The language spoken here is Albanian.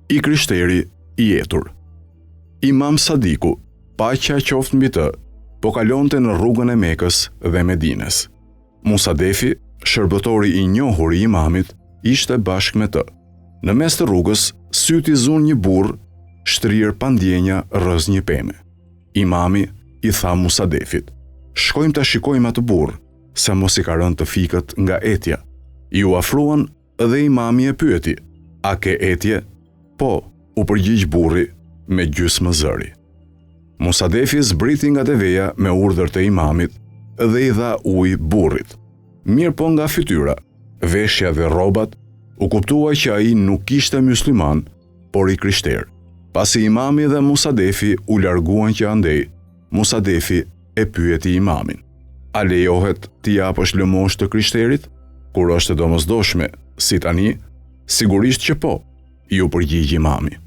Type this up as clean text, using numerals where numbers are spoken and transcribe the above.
I krishteri I jetur. Imam Sadiku, paqja qoftë mbi të, po kalonte në rrugën e Mekës dhe Medines. Musadefi, shërbëtori I njohur I imamit, ishte bashkë me të. Në mes të rrugës, syti zun një burr, shtrirë pa ndjenja rrëz një peme. Imami I tha Musadefit: "Shkojmë ta shikojmë atë burr, se mos I ka rënë të fikët nga etja." Ju afruan dhe imami e pyeti: "A ke etje?" "Po," u përgjigj burri me gjysmë zëri. Musadefi zbriti nga deveja me urdhër të imamit dhe I dha ujë burrit. Mirë po nga fytyra, veshja dhe rrobat, u kuptua që ai nuk ishte mysliman, por I krishter. Pasi imami dhe Musadefi u larguan që andej, Musadefi e pyeti imamin: "A lejohet t'i japësh lëmosh të krishterit? Kur është domosdoshme, si tani?" "Sigurisht që po," ju përgjigj imami.